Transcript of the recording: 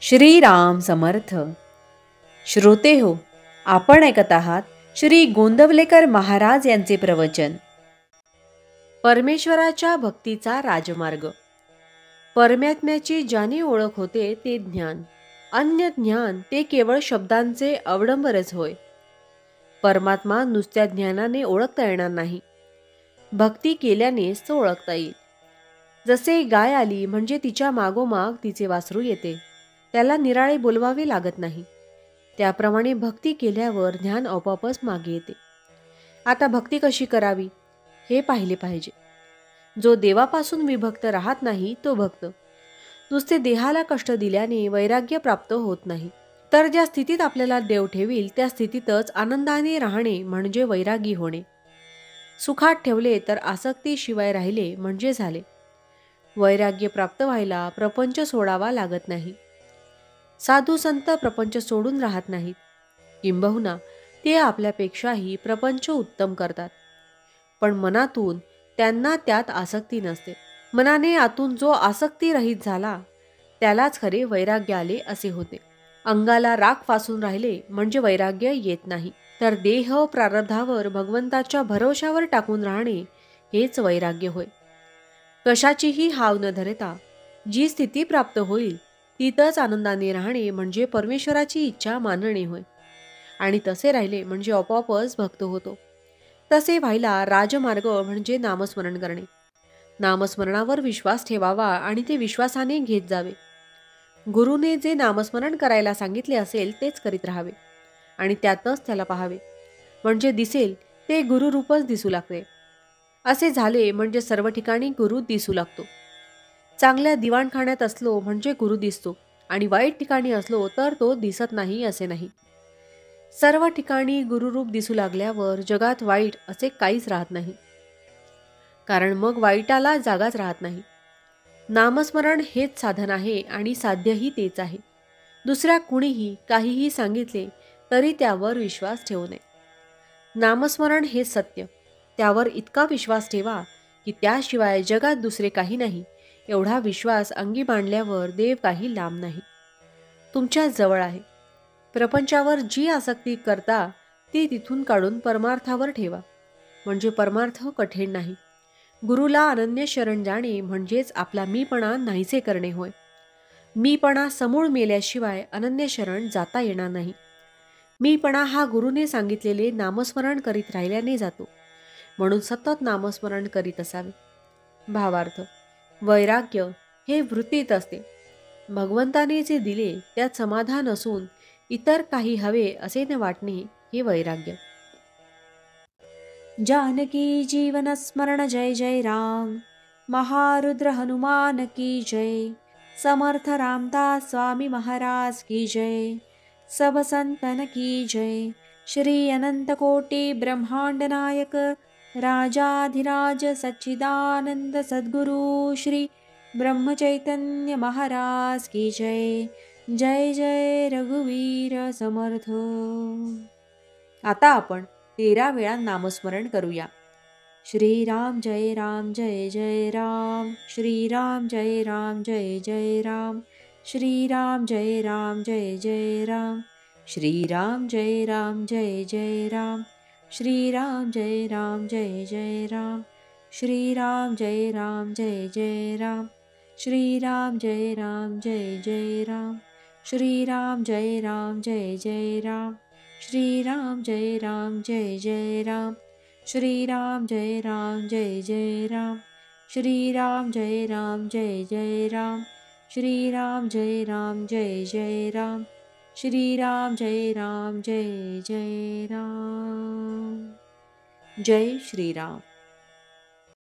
श्रीराम समर्थ. श्रोते हो, आपण ऐकत आहात श्री गोंदवलेकर महाराज यांचे प्रवचन. परमेश्वराच्या भक्तीचा राजमार्ग. परमात्म्याची ज्याने ओळख होते ते ज्ञान. अन्य ज्ञान ते केवळ शब्दांचे अवडंबरच होय. परमात्मा नुसत्या ज्ञानाने ओळखता येणार नाही, भक्ती केल्यानेच तो ओळखता येईल. जसे गाय आली म्हणजे तिच्या मागोमाग तिचे वासरू येते, त्याला निराळे बोलवावे लागत नाही, त्याप्रमाणे भक्ती केल्यावर ज्ञान आपोआपच मागे येते. आता भक्ती कशी करावी हे पाहिले पाहिजे. जो देवापासून विभक्त राहत नाही तो भक्त. नुसते देहाला कष्ट दिल्याने वैराग्य प्राप्त होत नाही, तर ज्या स्थितीत आपल्याला देव ठेवील त्या स्थितीतच आनंदाने राहणे म्हणजे वैरागी होणे. सुखात ठेवले तर आसक्तीशिवाय राहिले म्हणजे झाले. वैराग्य प्राप्त व्हायला प्रपंच सोडावा लागत नाही. साधू संत प्रपंच सोडून राहत नाहीत, किंबहुना ते आपल्यापेक्षाही प्रपंच उत्तम करतात, पण मनातून त्यांना त्यात आसक्ती नसते. मनाने आतून जो आसक्ती रहित झाला त्यालाच खरे वैराग्य आले असे होते. अंगाला राख फासून राहिले म्हणजे वैराग्य येत नाही, तर देह प्रारब्धावर भगवंताच्या भरोशावर टाकून राहणे हेच वैराग्य होय. कशाचीही हाव न धरता जी स्थिती प्राप्त होईल तिथंच आनंदाने राहणे म्हणजे परमेश्वराची इच्छा मानणे होय. आणि तसे राहिले म्हणजे आपोआपच भक्त होतो. तसे व्हायला राजमार्ग म्हणजे नामस्मरण करणे. नामस्मरणावर विश्वास ठेवावा आणि ते विश्वासाने घेत जावे. गुरुने जे नामस्मरण करायला सांगितले असेल तेच करीत राहावे आणि त्यातच त्याला पाहावे, म्हणजे दिसेल ते गुरुरूपच दिसू लागते. असे झाले म्हणजे सर्व ठिकाणी गुरु दिसू लागतो. चांगल्या दिवाणखाण्यात असलो म्हणजे गुरु दिसतो आणि वाईट ठिकाणी असलो तर तो दिसत नाही असे नाही. सर्व ठिकाणी गुरुरूप दिसू लागल्यावर जगात वाईट असे काहीच राहत नाही, कारण मग वाईटाला जागाच राहत नाही. नामस्मरण हेच साधन आहे आणि साध्यही तेच आहे. दुसऱ्या कुणीही काहीही सांगितले तरी त्यावर विश्वास ठेवू नये. नामस्मरण हे सत्य, त्यावर इतका विश्वास ठेवा की त्याशिवाय जगात दुसरे काही नाही. एवढा विश्वास अंगी बांधल्यावर देव काही लांब नाही, तुमच्या जवळ आहे. प्रपंचावर जी आसक्ती करता ती तिथून काढून परमार्थावर ठेवा, म्हणजे परमार्थ कठीण नाही. गुरुला अनन्य शरण जाणे म्हणजेच आपला मीपणा नाहीसे करणे होय. मीपणा समूळ मेल्याशिवाय अनन्य शरण जाता येणार नाही. मीपणा हा गुरुने सांगितलेले नामस्मरण करीत राहिल्याने जातो, म्हणून सतत नामस्मरण करीत असावे. भावार्थ. वैराग्य हे वृत्तीत असते. भगवंताने जे दिले त्यात समाधान असून इतर काही हवे असे न वाटणे हे वैराग्य. जानकी जीवन स्मरण जय जय राम. महारुद्र हनुमान की जय. समर्थ रामदास स्वामी महाराज की जय. सब संतन की जय. श्री अनंत कोटि ब्रह्मांड नायक राजाधिराज सच्चिदानंद सद्गुरु श्री ब्रह्मचैतन्य महाराज की जय. जय जय रघुवीर समर्थ. आता आपण 13 वेळा नामस्मरण करूया. श्रीराम जय राम जय जय राम. श्रीराम जय राम जय जय राम. श्रीराम जय राम जय जय राम. श्रीराम जय राम जय जय राम. श्रीराम जय राम जय जय राम. श्रीराम जय राम जय जय राम. श्रीराम जय राम जय जय राम. श्रीराम जय राम जय जय राम. श्रीराम जय राम जय जय राम. श्रीराम जय राम जय जय राम. श्रीराम जय राम जय जय राम. श्रीराम जय राम जय जय राम. श्रीराम जय राम जय जय राम. जय श्रीराम.